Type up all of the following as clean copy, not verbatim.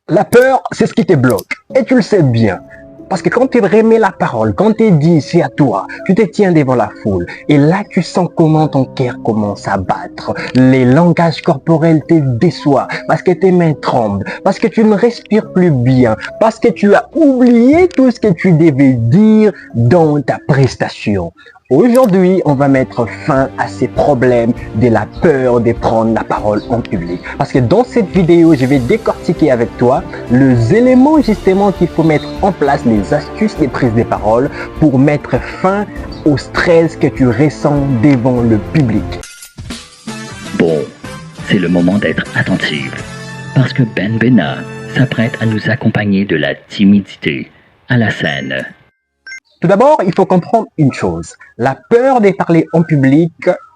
La peur, c'est ce qui te bloque. Et tu le sais bien. Parce que quand tu remets la parole, quand tu dis c'est à toi, tu te tiens devant la foule. Et là, tu sens comment ton cœur commence à battre. Les langages corporels te déçoivent. Parce que tes mains tremblent. Parce que tu ne respires plus bien. Parce que tu as oublié tout ce que tu devais dire dans ta prestation. Aujourd'hui, on va mettre fin à ces problèmes de la peur de prendre la parole en public. Parce que dans cette vidéo, je vais décortiquer avec toi les éléments justement qu'il faut mettre en place, les astuces des prises de parole pour mettre fin au stress que tu ressens devant le public. Bon, c'est le moment d'être attentif. Parce que Ben Benna s'apprête à nous accompagner de la timidité à la scène. Tout d'abord, il faut comprendre une chose. La peur de parler en public,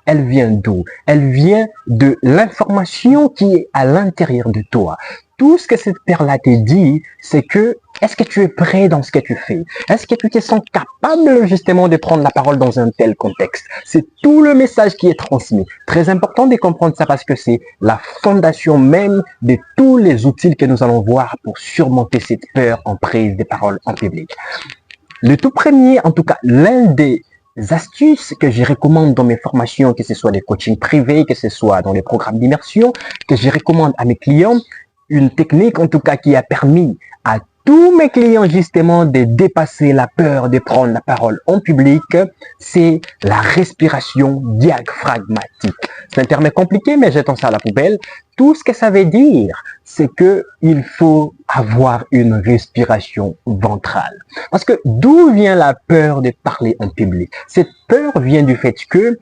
elle vient d'où? Elle vient de l'information qui est à l'intérieur de toi. Tout ce que cette peur-là te dit, c'est que est-ce que tu es prêt dans ce que tu fais? Est-ce que tu te sens capable justement de prendre la parole dans un tel contexte? C'est tout le message qui est transmis. Très important de comprendre ça parce que c'est la fondation même de tous les outils que nous allons voir pour surmonter cette peur en prise de parole en public. Le tout premier, en tout cas, l'un des astuces que je recommande dans mes formations, que ce soit des coachings privés, que ce soit dans les programmes d'immersion, que je recommande à mes clients, une technique en tout cas qui a permis à tous mes clients justement de dépasser la peur de prendre la parole en public, c'est la respiration diaphragmatique. C'est un terme compliqué, mais jetons ça à la poubelle. Tout ce que ça veut dire, c'est que il faut avoir une respiration ventrale. Parce que d'où vient la peur de parler en public? Cette peur vient du fait que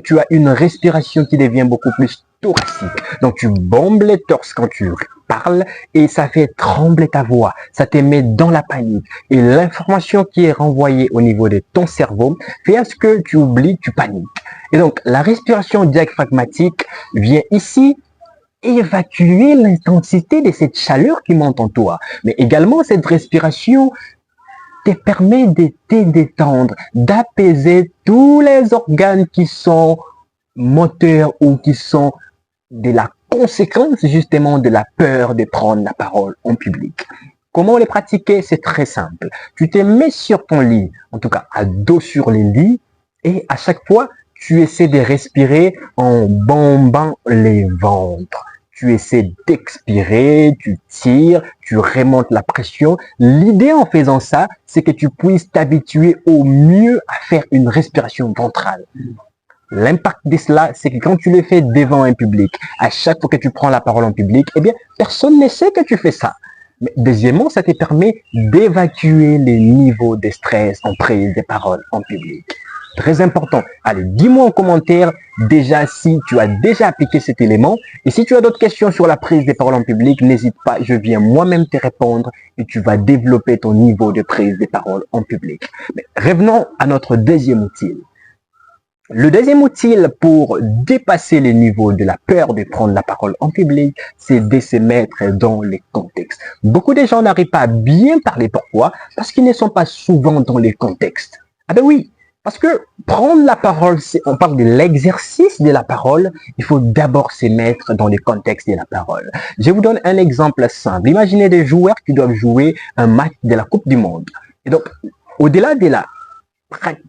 tu as une respiration qui devient beaucoup plus thoracique. Donc tu bombes le torse quand tu parles et ça fait trembler ta voix. Ça te met dans la panique. Et l'information qui est renvoyée au niveau de ton cerveau fait à ce que tu oublies, tu paniques. Et donc la respiration diaphragmatique vient ici évacuer l'intensité de cette chaleur qui monte en toi. Mais également, cette respiration te permet de te détendre, d'apaiser tous les organes qui sont moteurs ou qui sont de la conséquence justement de la peur de prendre la parole en public. Comment les pratiquer? C'est très simple. Tu te mets sur ton lit, en tout cas à dos sur le lit, et à chaque fois, tu essaies de respirer en bombant les ventres. Tu essaies d'expirer, tu tires, tu remontes la pression. L'idée en faisant ça, c'est que tu puisses t'habituer au mieux à faire une respiration ventrale. L'impact de cela, c'est que quand tu le fais devant un public, à chaque fois que tu prends la parole en public, eh bien, personne ne sait que tu fais ça. Mais deuxièmement, ça te permet d'évacuer les niveaux de stress en prise de parole en public. Très important. Allez, dis-moi en commentaire déjà si tu as déjà appliqué cet élément. Et si tu as d'autres questions sur la prise de parole en public, n'hésite pas, je viens moi-même te répondre et tu vas développer ton niveau de prise de parole en public. Mais revenons à notre deuxième outil. Le deuxième outil pour dépasser les niveaux de la peur de prendre la parole en public, c'est de se mettre dans les contextes. Beaucoup de gens n'arrivent pas à bien parler. Pourquoi? Parce qu'ils ne sont pas souvent dans les contextes. Ah ben oui, parce que prendre la parole, on parle de l'exercice de la parole, il faut d'abord se mettre dans les contextes de la parole. Je vous donne un exemple simple. Imaginez des joueurs qui doivent jouer un match de la Coupe du Monde. Et donc, au-delà de la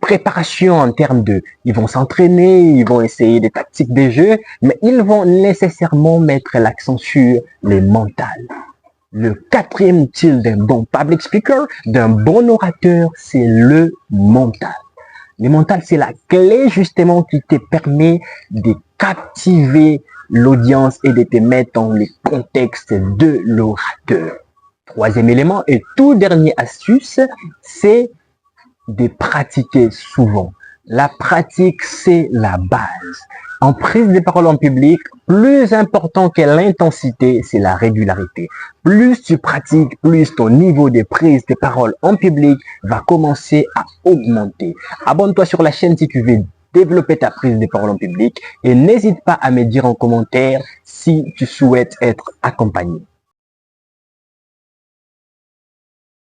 préparation en termes de, ils vont s'entraîner, ils vont essayer des tactiques de jeu, mais ils vont nécessairement mettre l'accent sur les mentales. Le quatrième style d'un bon public speaker, d'un bon orateur, c'est le mental. Le mental, c'est la clé justement qui te permet de captiver l'audience et de te mettre dans le contexte de l'orateur. Troisième élément et tout dernier astuce, c'est de pratiquer souvent. La pratique, c'est la base. En prise de parole en public, plus important que l'intensité, c'est la régularité. Plus tu pratiques, plus ton niveau de prise de parole en public va commencer à augmenter. Abonne-toi sur la chaîne si tu veux développer ta prise de parole en public et n'hésite pas à me dire en commentaire si tu souhaites être accompagné.